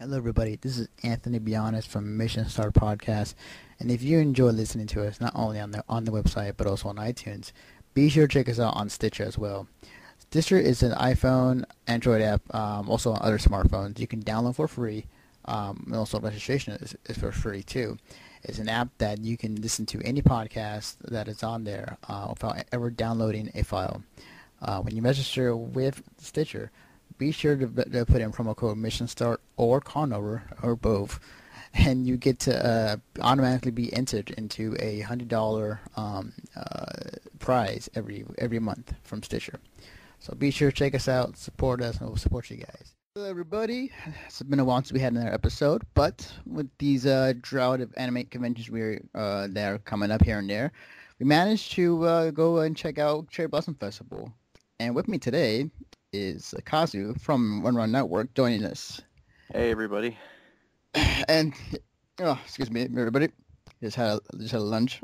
Hello, everybody. This is Anthony Bionis from Mission Start Podcast, and if you enjoy listening to us, not only on the website but also on iTunes, be sure to check us out on Stitcher as well. Stitcher is an iPhone, Android app, also on other smartphones. You can download for free, and also registration is for free too. It's an app that you can listen to any podcast that is on there without ever downloading a file. When you register with Stitcher, be sure to put in promo code Mission Start or Conover or both, and you get to automatically be entered into $100 prize every month from Stitcher. So be sure to check us out, support us, and we'll support you guys. Hello, everybody. It's been a while since we had another episode, but with these drought of anime conventions that are coming up here and there, we managed to go and check out Cherry Blossom Festival. And with me today is Kazu from Run Run Network joining us. Hey everybody. And excuse me, everybody. Just had a lunch.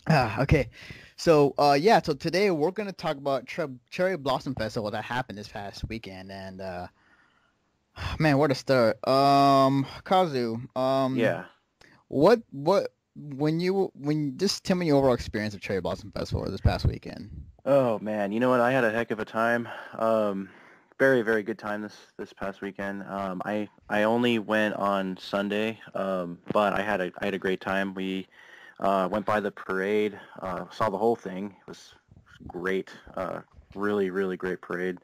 Okay. So so today we're gonna talk about Cherry Blossom Festival that happened this past weekend, and man, where to start? Kazu. Yeah. What when just tell me your overall experience of Cherry Blossom Festival this past weekend. Oh man, you know what? I had a heck of a time. Very, very good time this past weekend. I only went on Sunday, but I had a great time. We went by the parade, saw the whole thing. It was great. Really, really great parade.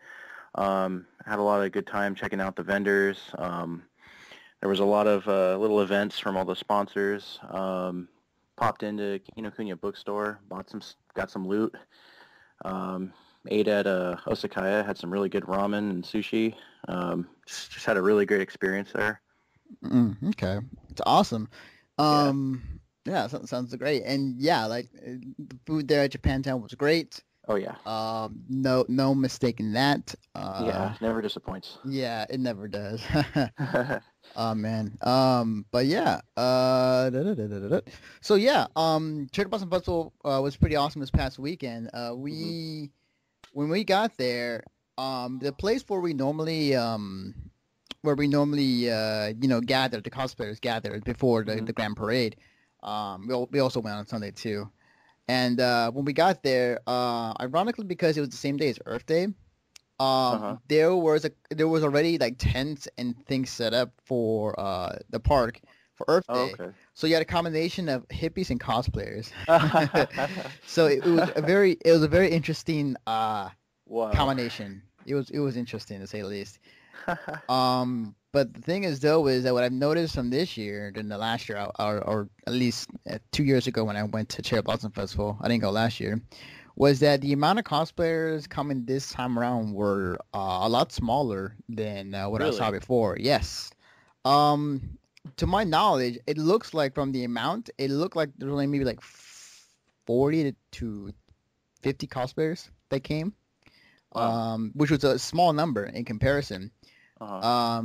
Had a lot of good time checking out the vendors. There was a lot of little events from all the sponsors. Popped into Kinokuniya bookstore, got some loot. Ate at Osakaya, had some really good ramen and sushi. Just had a really great experience there. Okay, it's awesome. Yeah, sounds great. And yeah, like the food there at Japantown was great. Oh yeah. No mistaking that. Yeah, never disappoints. Yeah, it never does. Oh man. But yeah. So yeah. Cherry Blossom Festival was pretty awesome this past weekend. When we got there, the place gather, the cosplayers gathered before the grand parade. We also went on Sunday too. And when we got there, ironically because it was the same day as Earth Day, there was already like tents and things set up for the park for Earth Day. Okay. So you had a combination of hippies and cosplayers. So it was a very interesting Wow. combination. It was interesting to say the least. But the thing is though is that what I've noticed from this year than the last year, or at least 2 years ago when I went to Cherry Blossom Festival, I didn't go last year, was that the amount of cosplayers coming this time around were a lot smaller than what I saw Really? before. Yes. To my knowledge, it looks like from the amount, it looked like there was only maybe like 40 to 50 cosplayers that came, Wow. which was a small number in comparison. Uh-huh.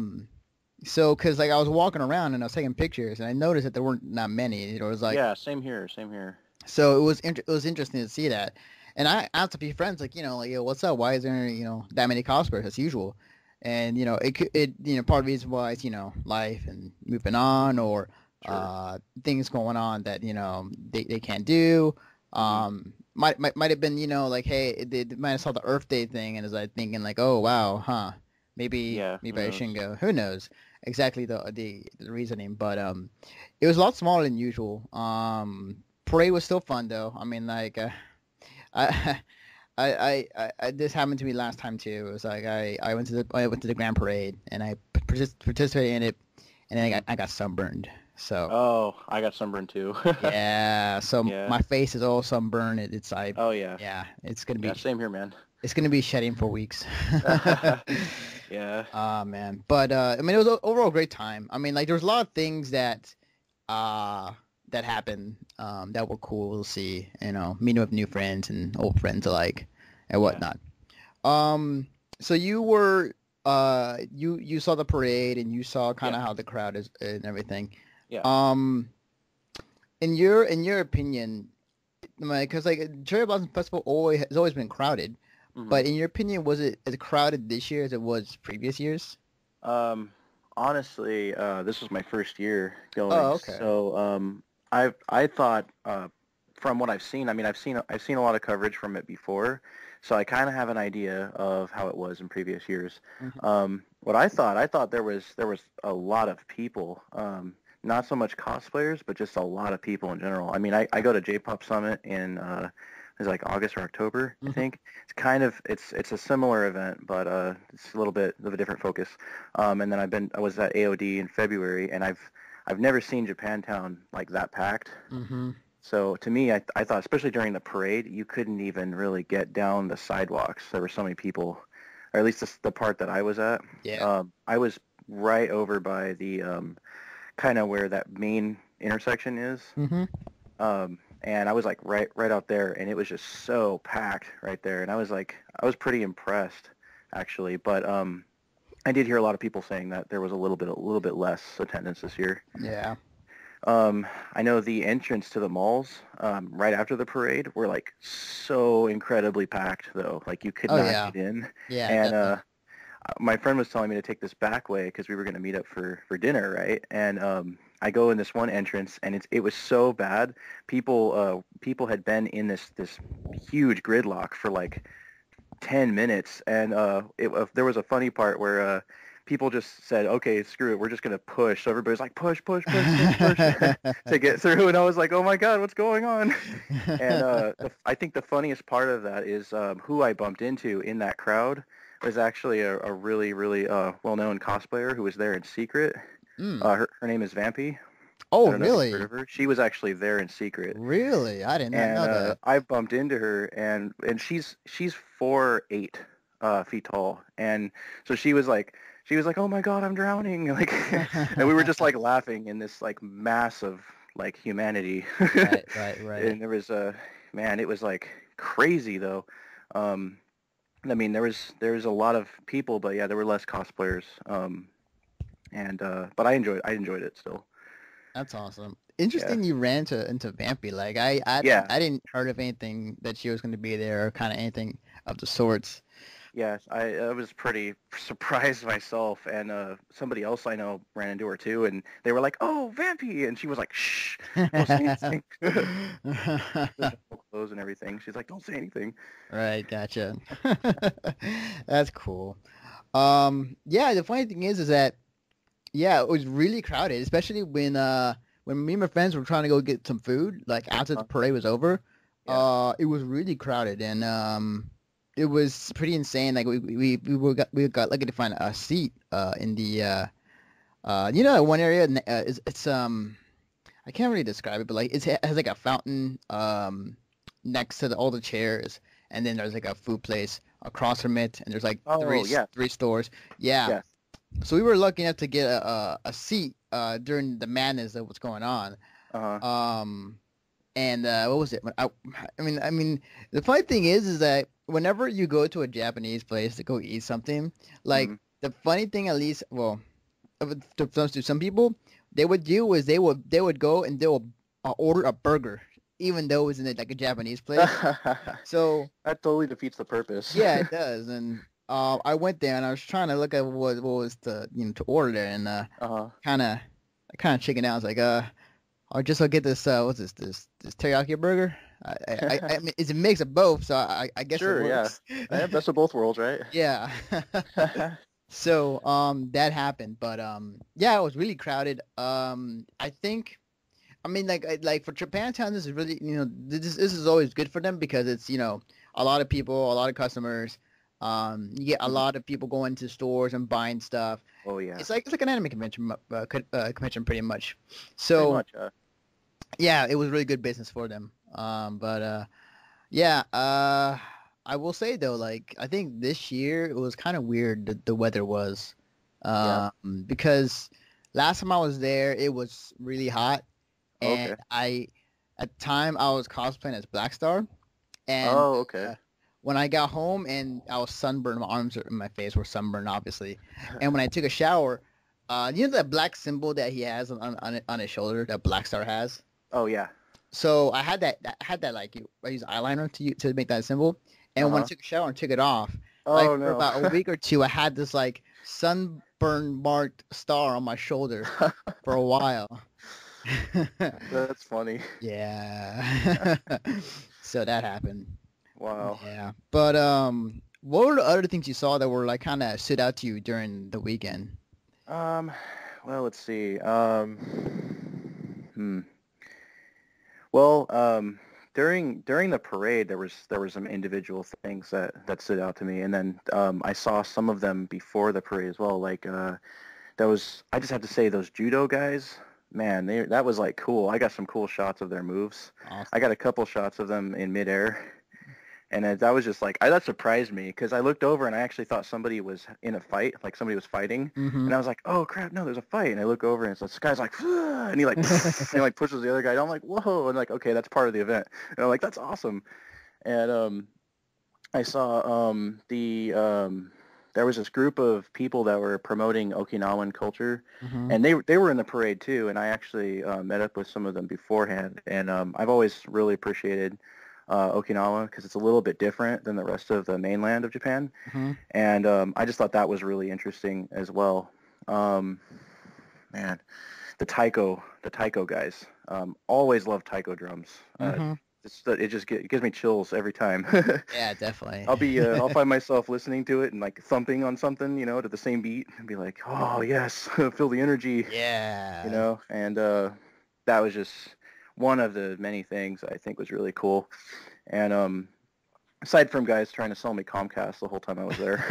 So, cause like I was walking around and I was taking pictures and I noticed that there weren't not many. It was like, Yeah, same here. Same here. so it was interesting to see that. And I asked a few friends like, like, yo, what's up? Why is there, that many cosplayers as usual? And, part of the reason why is, life and moving on or Sure. things going on that, they can't do. hmm Might have been, like, hey, they might have saw the Earth Day thing and is like thinking like, oh, wow, huh. Maybe Yeah. Who I shouldn't knows? go. Who knows exactly the reasoning, but it was a lot smaller than usual. Parade was still fun though. I mean, like, I, I this happened to me last time too. It was like I went to the Grand Parade and I participated in it, and then hmm I got sunburned. So Oh, I got sunburned too. yeah, so Yeah. my face is all sunburned. It's like Oh yeah. yeah, Yeah. Same here, man. it's gonna be shedding for weeks. Yeah. Ah man, but I mean it was overall a great time. I mean like there was a lot of things uh that happened that were cool to see. Meeting with new friends and old friends alike and Yeah. whatnot. So you saw the parade and you saw kind Yeah. of how the crowd is and everything. Yeah. Um, in your opinion, because like Cherry Blossom Festival always has always been crowded, hmm but in your opinion, was it as crowded this year as it was previous years? honestly, this was my first year going, Oh, okay. so I thought from what I've seen, I mean, I've seen a lot of coverage from it before, so I kind of have an idea of how it was in previous years. Hmm. What I thought there was a lot of people, not so much cosplayers, but just a lot of people in general. I mean, I go to J-Pop Summit in it's like August or October, I Hmm. think. It's a similar event, but it's a little bit of a different focus. And then I was at AOD in February, and I've never seen Japantown like that packed. Hmm. So to me, I thought, especially during the parade, you couldn't even really get down the sidewalks. There were so many people, or at least the part that I was at. Yeah. I was right over by the kind of where that main intersection is. Hmm. And I was like right out there, and it was just so packed right there. And I was pretty impressed actually. But I did hear a lot of people saying that there was a little bit less attendance this year. Yeah. I know the entrance to the malls right after the parade were like so incredibly packed though. Like you could Oh, not yeah. get in. Yeah, And definitely. my friend was telling me to take this back way because we were going to meet up for dinner, right? And I go in this one entrance, and it was so bad. People had been in this huge gridlock for like 10 minutes, and there was a funny part where people just said, okay, screw it, we're just going to push. So everybody's like, push, push, push, push, push to get through. And I was like, oh my God, what's going on? And I think the funniest part of that is who I bumped into in that crowd was actually a really, really well-known cosplayer who was there in secret. Mm. Her name is Vampy. I Oh, don't know if you've heard really? of her. She was actually there in secret, Really? I did not and know that. I bumped into her, and she's 4'8" feet tall, and so she was like, oh my God, I'm drowning, like, and we were just like laughing in this like mass of like humanity, Right, right, right. and there was man, it was like crazy though. Um, I mean, there was a lot of people, but yeah, there were less cosplayers, and but I enjoyed it still. That's awesome. Yeah, Interesting you ran into Vampy. Like yeah. I didn't heard of anything that she was going to be there or kind of anything of the sorts. Yes, I was pretty surprised myself, and somebody else I know ran into her too, and they were like, "Oh, Vampy," and she was like, "Shh, don't say anything." Just normal clothes and everything. She's like, "Don't say anything." Right, gotcha. That's cool. Yeah, the funny thing is that yeah, it was really crowded, especially when me and my friends were trying to go get some food, like after the Uh, parade was over. yeah. It was really crowded and it was pretty insane. Like we got lucky to find a seat in the one area it's I can't really describe it, but like it has like a fountain next to all the chairs, and then there's like a food place across from it, and there's like Oh, yeah, three stores. Yeah, yes. so we were lucky enough to get a seat during the madness of what's going on. Uh-huh. Um, and what was it? I mean, the funny thing is that whenever you go to a Japanese place to go eat something, like Mm. the funny thing, at least, well, to some people, they would do is they would go and they will order a burger, even though it's in like a Japanese place. So That totally defeats the purpose. yeah, it does. And I went there and I was trying to look at what was to to order there, and Uh-huh. kind of I kind of chickened out. I was like, I'll get this what's this teriyaki burger. I mean, it's a mix of both, so I guess it Sure, yeah. works. Best of both worlds, right? Yeah. So that happened, but yeah, it was really crowded. I think I mean like for Japantown, this is really this is always good for them because it's a lot of people, a lot of customers. You get a Mhm. lot of people going to stores and buying stuff. Oh, yeah. It's like an anime convention, convention pretty much. Pretty So much. yeah, it was really good business for them. But yeah, I will say though, like I think this year it was kind of weird the weather was, Yeah. because last time I was there it was really hot, and Okay. at the time I was cosplaying as Black Star, and Oh, okay. uh, when I got home and I was sunburned, my arms and my face were sunburned obviously, and when I took a shower, that black symbol that he has on his shoulder that Black Star has. Oh, yeah. So I had that like I use eyeliner to make that symbol. And when I Uh-huh. took a shower and took it off, like Oh, for no. about a week or two, I had this like burn marked star on my shoulder for a while. That's funny. Yeah. So that happened. Wow. Yeah. But what were the other things you saw that were like kind of stood out to you during the weekend? Um, well, let's see. Well, during the parade, there were some individual things that stood out to me, and then I saw some of them before the parade as well. Like I just have to say those judo guys, man, that was like cool. I got some cool shots of their moves. I Awesome. got a couple shots of them in midair. And that was just like, that surprised me because I looked over and I actually thought somebody was in a fight, like somebody was fighting. Mm-hmm. And I was like, oh crap, no, there's a fight. And I look over and this guy's like, and he like, and he like pushes the other guy. And I'm like, whoa. And like, okay, that's part of the event. And I'm like, that's awesome. And I saw there was this group of people that were promoting Okinawan culture, Mm-hmm. and they were in the parade too. And I actually met up with some of them beforehand, and I've always really appreciated Okinawa because it's a little bit different than the rest of the mainland of Japan, Mm-hmm. and I just thought that was really interesting as well. Um, man, the taiko guys, always love taiko drums. Mm-hmm. It gives me chills every time. Yeah, definitely. I'll find myself listening to it and like thumping on something, to the same beat and be like, oh yes, feel the energy, Yeah. and that was just one of the many things I think was really cool. And aside from guys trying to sell me Comcast the whole time I was there,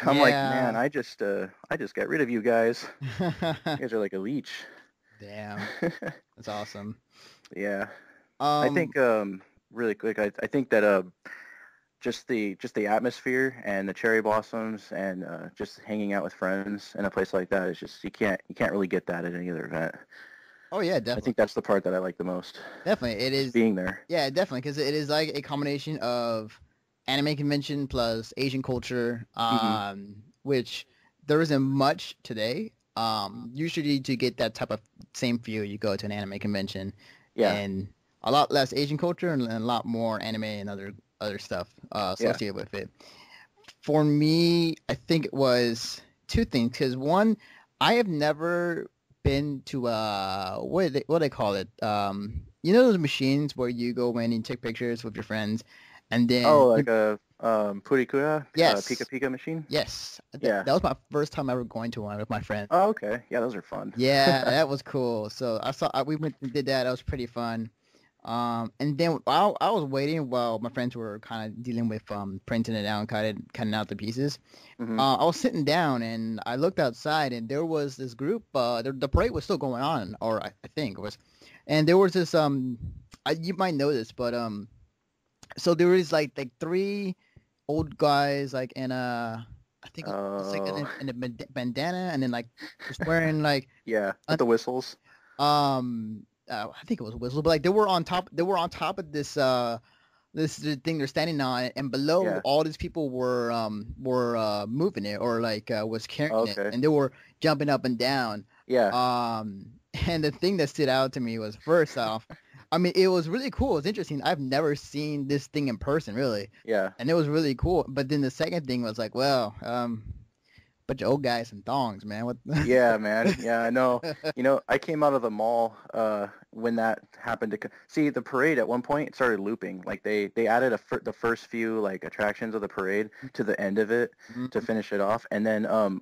I'm like, man, Yeah. I just got rid of you guys. You guys are like a leech. Damn. That's awesome. Yeah. I Um, think really quick, I think that just the atmosphere and the cherry blossoms and just hanging out with friends in a place like that is just you can't really get that at any other event. oh yeah, I definitely. think that's the part that I like the most, Definitely. It just is. being there. Yeah, definitely, because it is like a combination of anime convention plus Asian culture, Hmm. which there isn't much today. Usually to get that type of same feel, you go to an anime convention, Yeah, and a lot less Asian culture and a lot more anime and other stuff yeah. associated with it. For me, I think it was two things. Because one, I have never been to what do they call it? You know those machines where you go in and take pictures with your friends, and Oh, then like a Purikura Pika yes, Pika machine? yes, Yeah. that was my first time ever going to one with my friends. Oh, okay. Yeah, those are fun. Yeah, that was cool. So we went and did that. That was pretty fun. And then I was waiting while my friends were kind of dealing with printing it out and cutting out the pieces. Hmm. I was sitting down and I looked outside and there was this group. The parade was still going on, or I think it was, and there was this you might know this, but so there was like three old guys like in a I think it's like Oh, in a bandana and then like just wearing like yeah, with un- the whistles. I think it was whistle, but like they were on top of this thing they're standing on, and below Yeah. all these people were moving it or like was carrying it, Okay. and they were jumping up and down. Yeah. Um, and the thing that stood out to me was first off, I mean, it was really cool. It's interesting. I've never seen this thing in person, really, Yeah. and it was really cool. But then the second thing was like, well, bunch of old guys and thongs, man. What? Yeah, man. Yeah, I know. I came out of the mall when that happened see the parade at one point it started looping. Like they added the first few like attractions of the parade to the end of it to Mhm. finish it off. And then I'm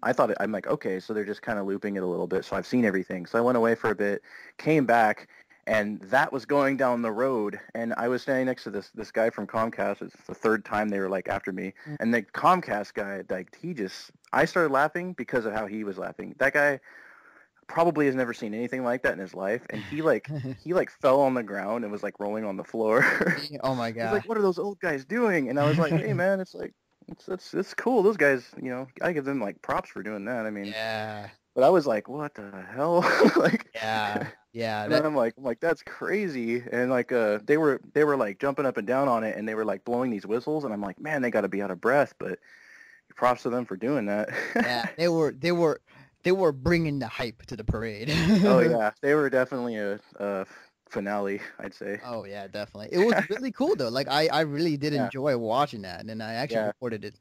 like, okay, so they're just kind of looping it a little bit. So I've seen everything. So I went away for a bit, came back, and that was going down the road, and I was standing next to this guy from Comcast. It's the third time they were like after me, and the Comcast guy, like I started laughing because of how he was laughing. That guy probably has never seen anything like that in his life, and he fell on the ground and was like rolling on the floor. Oh my He's like, god. "What are those old guys doing?" And I was like, "Hey man, it's like it's cool. Those guys, I give them like props for doing that. I mean." Yeah. But I was like, what the hell? Like, Yeah. Yeah. and then I'm like, that's crazy. And like, they were like jumping up and down on it, and they were like blowing these whistles, and I'm like, man, they got to be out of breath. But props to them for doing that. Yeah. They were bringing the hype to the parade. Oh yeah, they were definitely a finale, I'd say. Oh yeah, definitely. It was really cool though. Like I really did Yeah, enjoy watching that, and I actually yeah, recorded it.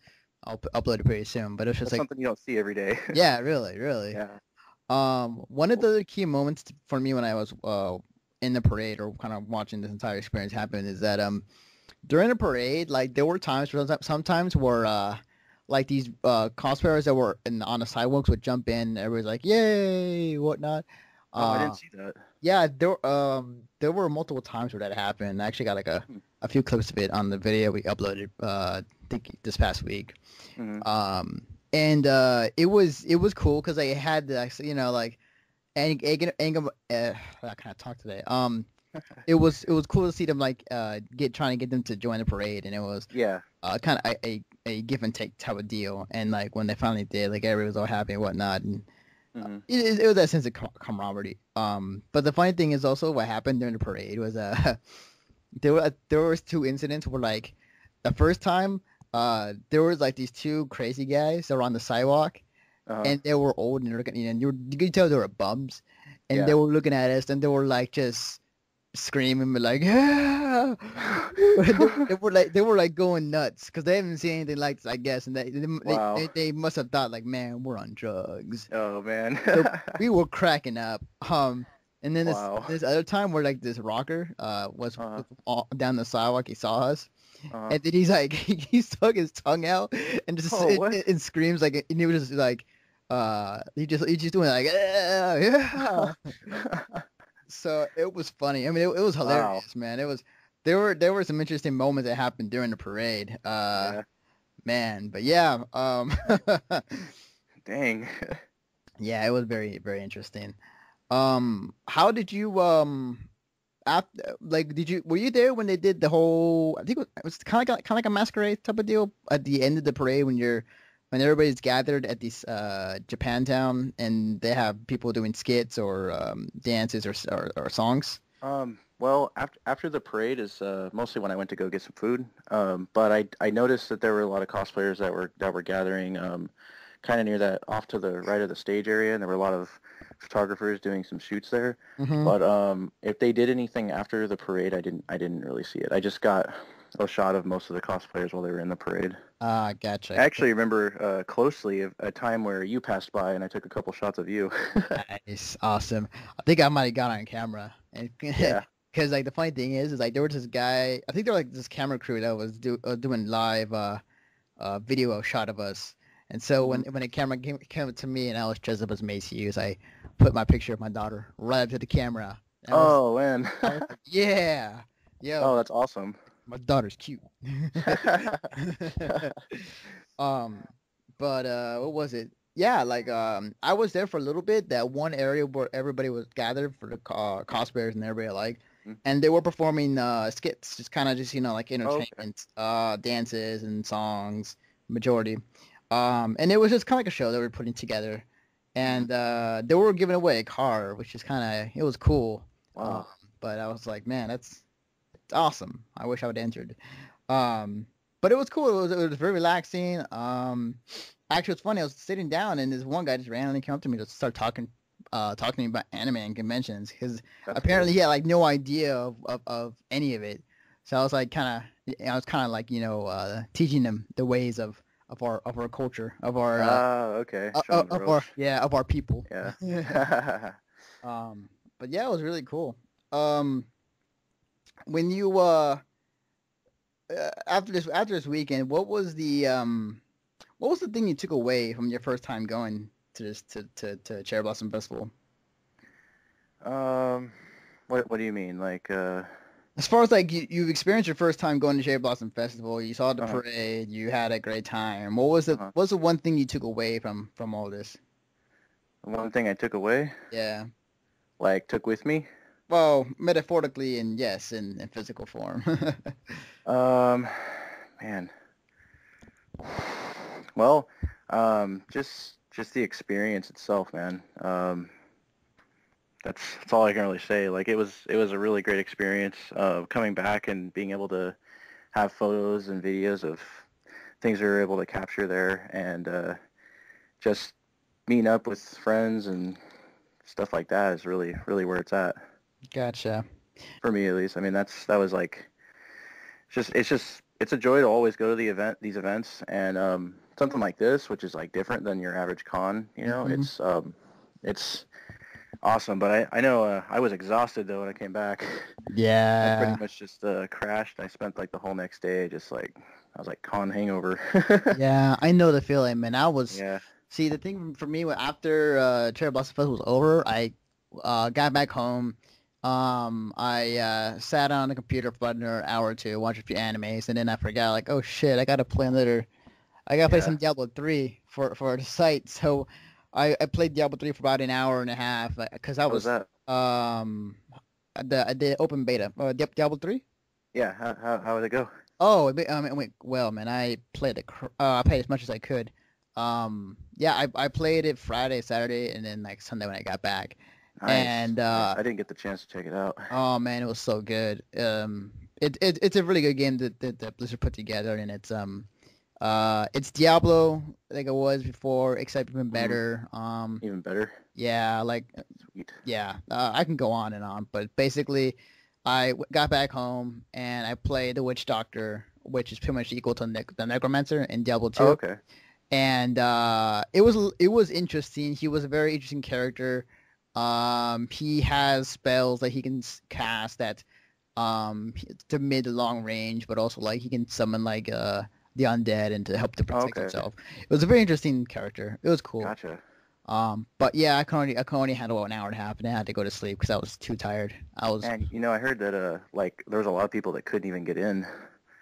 I'll upload it pretty soon. But it's just That's like, something you don't see every day. yeah, really, really. Yeah. One of the other key moments for me when I was in the parade or kind of watching this entire experience happen is that during the parade, like there were times where sometimes where like these cosplayers that were on the sidewalks would jump in, and everybody's like, "Yay!" whatnot. Oh, I didn't Uh, see that. yeah, there were multiple times where that happened. I actually got like Hmm. a few clips of it on the video we uploaded I think this past week. Hmm. And it was cool because I had the like I kind of talk today. It was cool to see them like trying to get them to join the parade, and it was Yeah. kind of a give and take type of deal. And like when they finally did, like everybody was all happy and whatnot, and Hmm. it was that sense of camaraderie. But the funny thing is also what happened during the parade was there was two incidents where like the first time there was like these two crazy guys that were on the sidewalk, Uh-huh. and they were old and they're looking, and you could tell they were bums, and they Yeah. were looking at us and they were like just screaming but like yeah. They were like going nuts because they haven't seen anything like this, I guess, and they, Wow. they, they must have thought like, man, we're on drugs. Oh man. So we were cracking up. And then this Wow. this other time where like this rocker Uh-huh. was down the sidewalk, he saw us, Uh-huh. and then he's like he stuck his tongue out and just Oh, what? and screams like, and he was just like he's just doing like yeah, yeah. So it was funny. I mean, it was Wow. hilarious, man. There were some interesting moments that happened during the parade. Yeah. Man, but yeah, Dang. yeah, it was very, very interesting. How did you after like did you were you there when they did the whole? I think it was kind of like a masquerade type of deal at the end of the parade when everybody's gathered at this Japantown and they have people doing skits or dances or songs. Well, after the parade is mostly when I went to go get some food. But I noticed that there were a lot of cosplayers that were gathering kind of near that off to the right of the stage area, and there were a lot of photographers doing some shoots there. Mm-hmm. But if they did anything after the parade, I didn't really see it. I just got a shot of most of the cosplayers while they were in the parade. Ah, I gotcha. actually remember closely a time where you passed by and I took a couple shots of you. Nice, awesome. I think I might have got on camera, and Yeah. because like the funny thing is like there was this guy. I think there was like this camera crew that was doing live video shot of us. And so when Hmm. when the camera came to me and I was dressed up as Macy Hughes, I put my picture of my daughter right up to the camera. And Oh man. I was like, yeah, yo, Oh, that's awesome. my daughter's cute. um, but what was it? Yeah, like I was there for a little bit. That one area where everybody was gathered for the cosplayers and everybody alike, and they were performing skits, just kind of just like Okay. entertainment, dances and songs, majority. And it was just kind of like a show that we were putting together, Hmm. and they were giving away a car, which is kind of it was cool. Wow. But I was like, man, that's awesome. I wish I would have entered. Um, but it was cool. It was very relaxing. Actually, it's funny. I was sitting down, and this one guy just randomly came up to me to start talking to me about anime and conventions because That's apparently cool. he had like no idea of any of it. So I was like I was kind of like teaching them the ways of our culture Ah, okay. Show 'em the of our ropes. yeah of our people. Yeah. But yeah, it was really cool. Um, when you after this weekend, what was the thing you took away from your first time going to this to Cherry Blossom Festival? Um, what do you mean? Like, As far as like you've experienced your first time going to Cherry Blossom Festival, you saw the uh-huh, parade, you had a great time. What was the one thing you took away from all this? the one thing I took away, Yeah. like took with me, Well, metaphorically and yes, in physical form. um, man, well, just the experience itself, man. That's all I can really say. Like it was a really great experience. Coming back and being able to have photos and videos of things we were able to capture there, and just meeting up with friends and stuff like that is really really where it's at Gotcha. for me at least. I mean that was like it's a joy to always go to these events and something like this, which is like different than your average con, Hmm. it's awesome. But I know I was exhausted though when I came back. I pretty Yeah. much just crashed. I spent like the whole next day just like I was like con hangover. Yeah, I know the feeling, man. Yeah. See, the thing for me, after Cherry Blossom Festival was over, I got back home. I sat on the computer for about an hour or two, watched a few animes, and then I forgot, like, oh shit, I gotta play Yeah. some Diablo 3 for the site. So I played Diablo 3 for about an hour and a half, because I How was was that? um the open beta. Diablo 3? Yeah. How did it go? Oh, it went well, man. I played as much as I could. Yeah, I played it Friday, Saturday, and then like Sunday when I got back. Nice. And Nice. I didn't get the chance to check it out. oh man, it was so good. It's a really good game that Blizzard put together, and it's Diablo like it was before, except even Hmm. better. Even better. Yeah, like Sweet. yeah, I can go on and on, but basically, got back home and I played the Witch Doctor, which is pretty much equal to the Necromancer in Diablo Oh, 2, okay. and it was interesting. He was a very interesting character. He has spells that he can cast that to mid to long range, but also like he can summon like the undead and to help to Oh, protect okay. himself. It was a very interesting character. It was cool. Gotcha. But yeah, I can only handle an hour and a half, and I had to go to sleep because I was too tired. I was And I heard that like there was a lot of people that couldn't even get in. It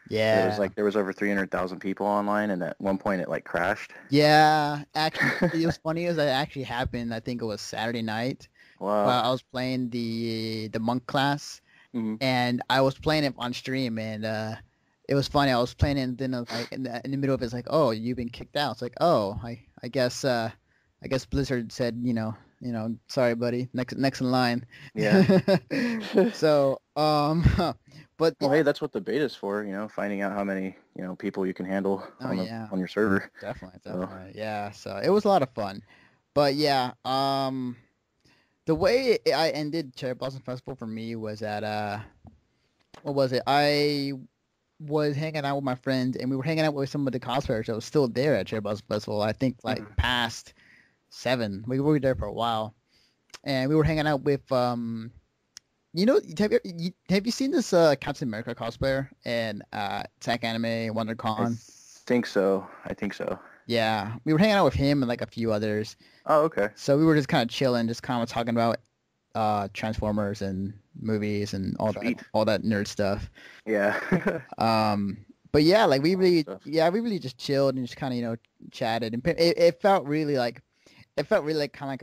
was Yeah, like there was over 300,000 people online, and at one point it like crashed. yeah. Actually, it was funny as that actually happened. I think it was Saturday night. Wow. I was playing the monk class, Hmm. and I was playing it on stream, and it was funny. I was playing it, and then I was like in the middle of it, it's like, oh, you've been kicked out. It's like, oh, I guess Blizzard said, sorry, buddy, next in line. Yeah. So, but Well, yeah, hey, that's what the beta's for, finding out how many, people you can handle oh yeah, on your server. definitely, So, definitely, yeah. So it was a lot of fun, but yeah, the way I ended Cherry Blossom Festival for me was that what was it? I was hanging out with my friends, and we were hanging out with some of the cosplayers that was still there at Cherry Blossom Festival. I think like mhm. past 7. We were there for a while, and we were hanging out with have you seen this Captain America cosplayer and Tech Anime I WonderCon? think so. I think so. Yeah, we were hanging out with him and like a few others. Oh, okay. So we were just kind of chilling, just kind of talking about Transformers and movies and Sweet. all that nerd stuff. Yeah. But yeah, like Awesome stuff. we really just chilled and just kind of chatted, and it felt really like kind of like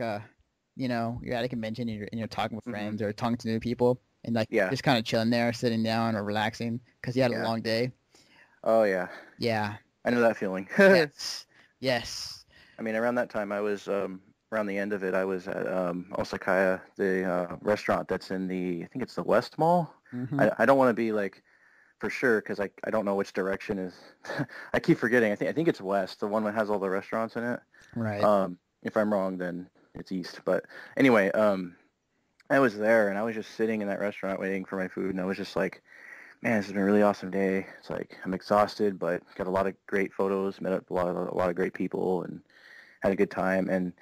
you're at a convention and you're talking with Hmm. friends or talking to new people and like Yeah. just kind of chilling there, sitting down or relaxing because you had a Yeah. long day. Oh, yeah. Yeah. I know that feeling. Yes. Yes. I mean, around that time, I was around the end of it. I was at Osakaya, the restaurant that's in I think it's the West Mall. Hmm. I don't want to be like for sure because I don't know which direction is. I keep forgetting. I think it's West, the one that has all the restaurants in it. Right. If I'm wrong, then it's East. But anyway, I was there and I was just sitting in that restaurant waiting for my food, and I was just like, man, this has been a really awesome day. It's like I'm exhausted, but got a lot of great photos, met up a lot of great people, and had a good time. And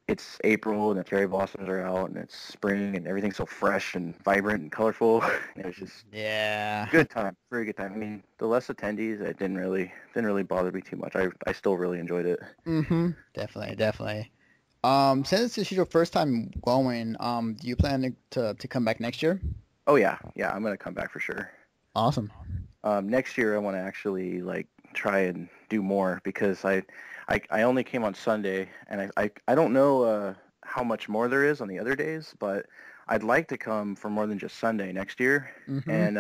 it's April and the cherry blossoms are out, and it's spring, and everything's so fresh and vibrant and colorful. And it was just Yeah. good time, very good time. I mean, the less attendees, it didn't really bother me too much. I still really enjoyed it. Definitely, definitely. Since this is your first time going, do you plan to come back next year? Oh yeah, yeah, I'm gonna come back for sure. Awesome. Next year I want to actually like try and do more because I only came on Sunday, and I don't know how much more there is on the other days, but I'd like to come for more than just Sunday next year. Mm-hmm. And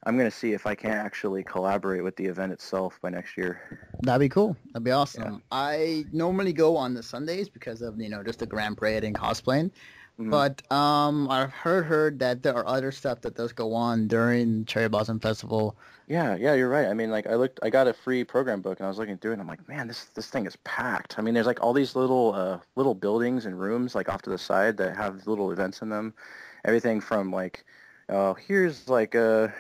I'm going to see if I can actually collaborate with the event itself by next year. That'd be cool. That'd be Yeah. awesome. I normally go on the Sundays because of, just the grand parade and cosplaying. Mhm. But I've heard that there are other stuff that does go on during Cherry Blossom Festival. Yeah, yeah, you're right. I mean, like I got a free program book and I was looking through it and I'm like, man, this thing is packed. I mean, there's like all these little buildings and rooms like off to the side that have little events in them. Everything from like, here's like a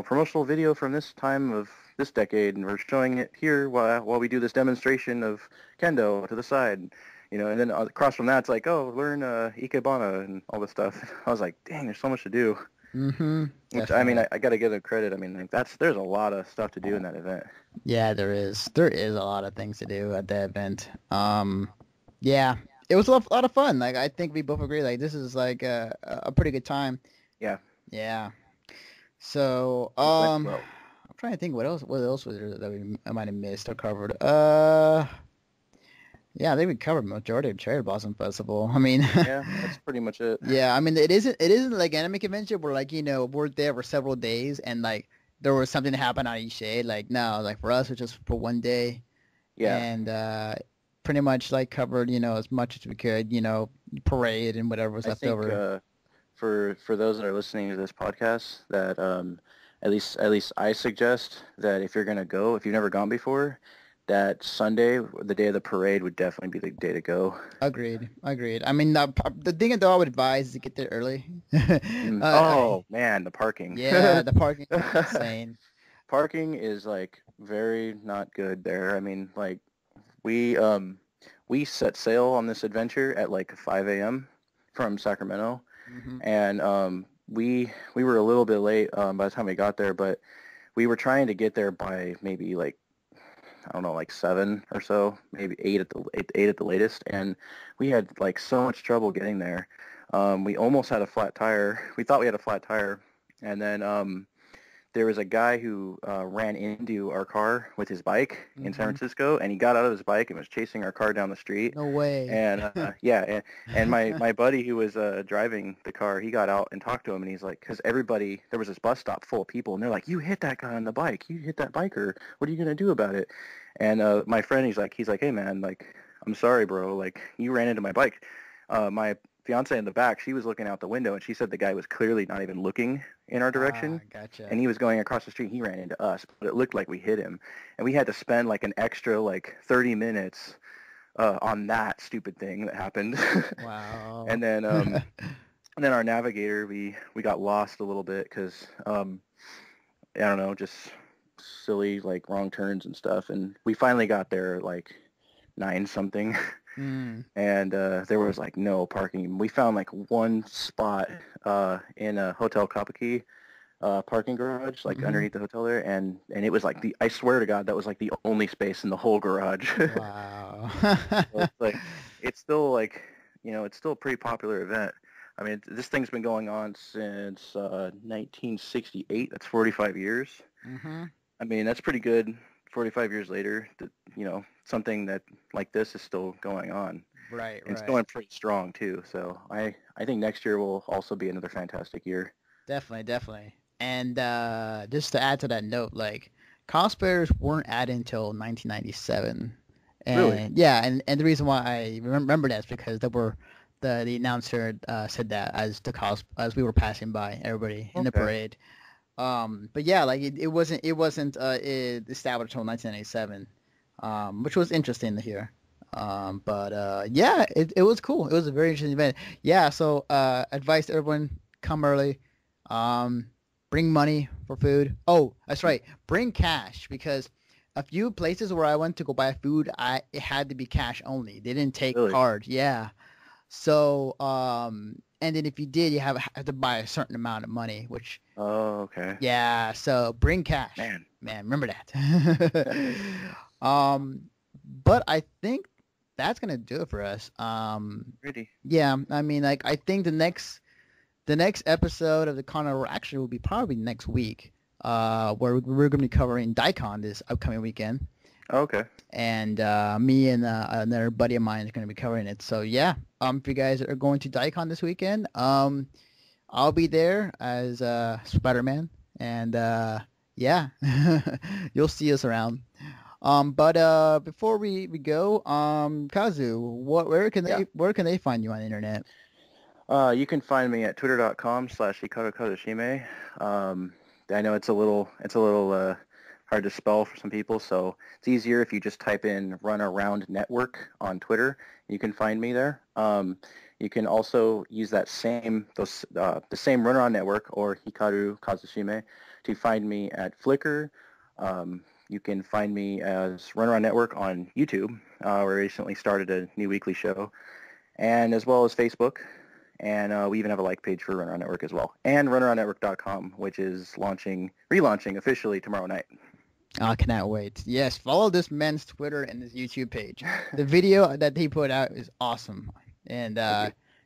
promotional video from this time of this decade, and we're showing it here while we do this demonstration of kendo to the side. And then across from that, it's like, oh, learn ikebana and all this stuff. I was like, dang, there's so much to do. Mm-hmm. Which, I mean, Definitely. I got to give them credit. I mean, like, there's a lot of stuff to do in that event. Yeah, there is. There is a lot of things to do at the event. Yeah, it was a lot of fun. Like I think we both agree. Like this is like a pretty good time. Yeah, Yeah. So, it went well. I'm trying to think what else. What else was there that I might have missed or covered? Yeah, I think we covered majority of Cherry Blossom Festival. I mean, Yeah, that's pretty much it. yeah, I mean it isn't like anime convention where like we're there for several days and like there was something that happened on each day. Like no, like for us it's just for one day Yeah, and pretty much like covered as much as we could. Parade and whatever was I left think over. for those that are listening to this podcast, that at least I suggest that if you're gonna go, if you've never gone before, that Sunday, the day of the parade, would definitely be the day to go. Agreed. Agreed. I mean, the thing that I would advise is to get there early. Oh man, the parking. Yeah, the parking is insane. Parking is like very not good there. I mean, like we set sail on this adventure at like 5 a.m. from Sacramento, Hmm. and we were a little bit late by the time we got there, but we were trying to get there by maybe like, I don't know, like 7 or so, maybe 8 at the latest, and we had like so much trouble getting there. We almost had a flat tire. We thought we had a flat tire, and then there was a guy who ran into our car with his bike in San Hmm. Francisco, and he got out of his bike and was chasing our car down the street. No way. And yeah, and my buddy who was driving the car, he got out and talked to him, and he's like, because everybody, there was this bus stop full of people, and they're like, you hit that guy on the bike, you hit that biker, what are you gonna do about it? And my friend, he's like, hey man, like, I'm sorry, bro, like, you ran into my bike. My fiance in the back, she was looking out the window, and she said the guy was clearly not even looking in our direction, Gotcha. and he was going across the street. He ran into us, but it looked like we hit him, and we had to spend like an extra like 30 minutes on that stupid thing that happened. Wow. and then and then our navigator, we got lost a little bit because I don't know, just silly like wrong turns and stuff, and we finally got there like 9 something. Mm. And there was like no parking. We found like one spot in a Hotel Kapaki parking garage, like Hmm. underneath the hotel there, and it was like I swear to God, that was like the only space in the whole garage. Wow. So it's like, it's still like, it's still a pretty popular event. I mean, this thing's been going on since 1968. That's 45 years. Hmm. I mean, that's pretty good. 45 years later, that something that like this is still going on, Right, and it's right. going pretty strong too. So I think next year will also be another fantastic year. Definitely, definitely. And just to add to that note, like cosplayers weren't added until 1997. Really? And yeah, and the reason why I remember that is because there were the announcer said that as we were passing by everybody in the Okay. parade. But yeah, like it wasn't established until 1997, which was interesting to hear. But yeah, it was cool. It was a very interesting event. Yeah, so advice to everyone: come early. Um, bring money for food. Oh, that's right. Bring cash because a few places where I went to go buy food, it had to be cash only. They didn't take Really? card. Yeah. So and then if you did, you have to buy a certain amount of money, which Oh, okay. yeah. So bring cash, Man. man. Remember that. um, but I think that's gonna do it for us. Pretty. Yeah. I mean, like I think the next episode of the Conover actually will be probably next week, where we're going to be covering Daikon this upcoming weekend, Okay. and me and another buddy of mine is going to be covering it. So yeah, if you guys are going to Daikon this weekend, I'll be there as Spider-Man, and yeah, you'll see us around. But before we go, Kazu, Yeah. where can they find you on the internet? You can find me at twitter.com/hikaru I know it's a little hard to spell for some people, so it's easier if you just type in Run Around Network on Twitter. You can find me there. You can also use the same Run Around Network or Hikaru Kazushime to find me at Flickr, You can find me as Runaround Network on YouTube. We recently started a new weekly show, and as well as Facebook. And we even have a like page for Runaround Network as well. And runaroundnetwork.com, which is relaunching officially tomorrow night. I cannot wait. Yes, follow this man's Twitter and his YouTube page. The video that he put out is awesome. And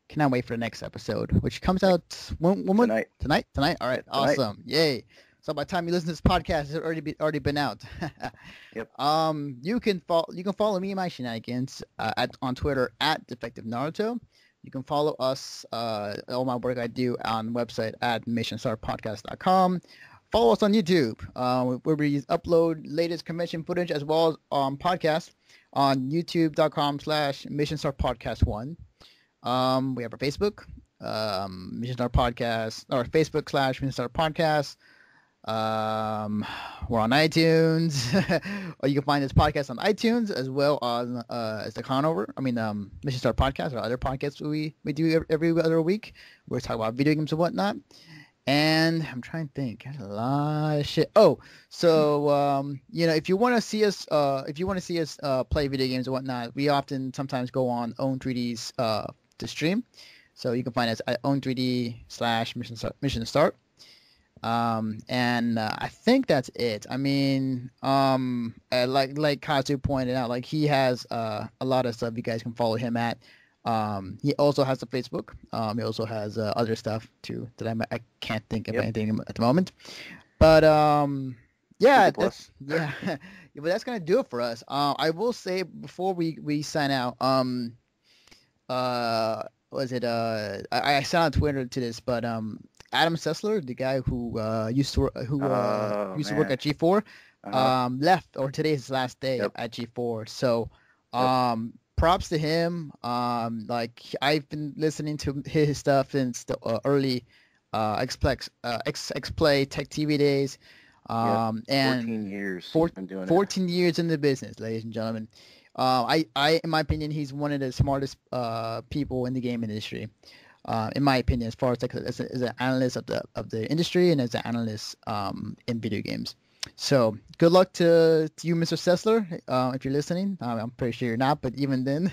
cannot wait for the next episode, which comes out Tonight. Tonight? All right, awesome. Yay. So by the time you listen to this podcast, it's already been out. Yep. You can follow me and my shenanigans on Twitter at Defective Naruto. You can follow us, all my work I do on the website at missionstarpodcast.com. Follow us on YouTube, where we upload latest convention footage as well as podcasts on youtube.com/missionstarpodcast1. We have our Facebook, Mission Star Podcast, or Facebook/Mission Star Podcast. We're on iTunes, or you can find this podcast on iTunes as well as the Conover. Mission Star Podcast or other podcasts we do every other week. We're talking about video games and whatnot. And I'm trying to think. There's a lot of shit. Oh, so if you want to see us, play video games and whatnot, we sometimes go on Own3D's to stream. So you can find us at Own3D/Mission Start. And I think that's it. Like Kazu pointed out, like he has a lot of stuff you guys can follow him at. He also has a Facebook. He also has other stuff too that I can't think of anything at the moment. But but that's gonna do it for us. I will say before we sign out, I sent on Twitter to this, but Adam Sessler, the guy who used to work at G4, left, or today's his last day at G4. So props to him. I've been listening to his stuff since the early X-Play Tech TV days. And 14 years. 14 years in the business, ladies and gentlemen. In my opinion, he's one of the smartest people in the game industry. In my opinion, as far as an analyst of the industry and as an analyst in video games. So good luck to you, Mr. Sessler, if you're listening. I'm pretty sure you're not, but even then,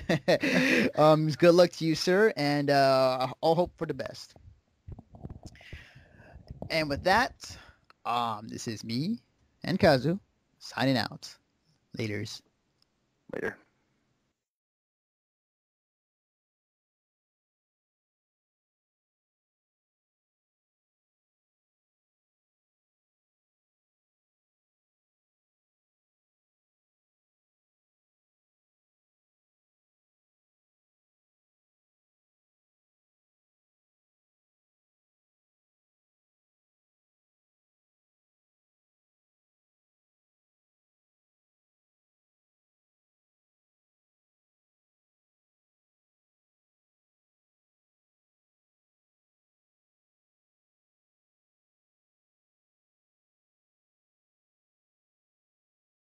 good luck to you, sir, and all hope for the best. And with that, this is me and Kazu signing out. Laters. Later.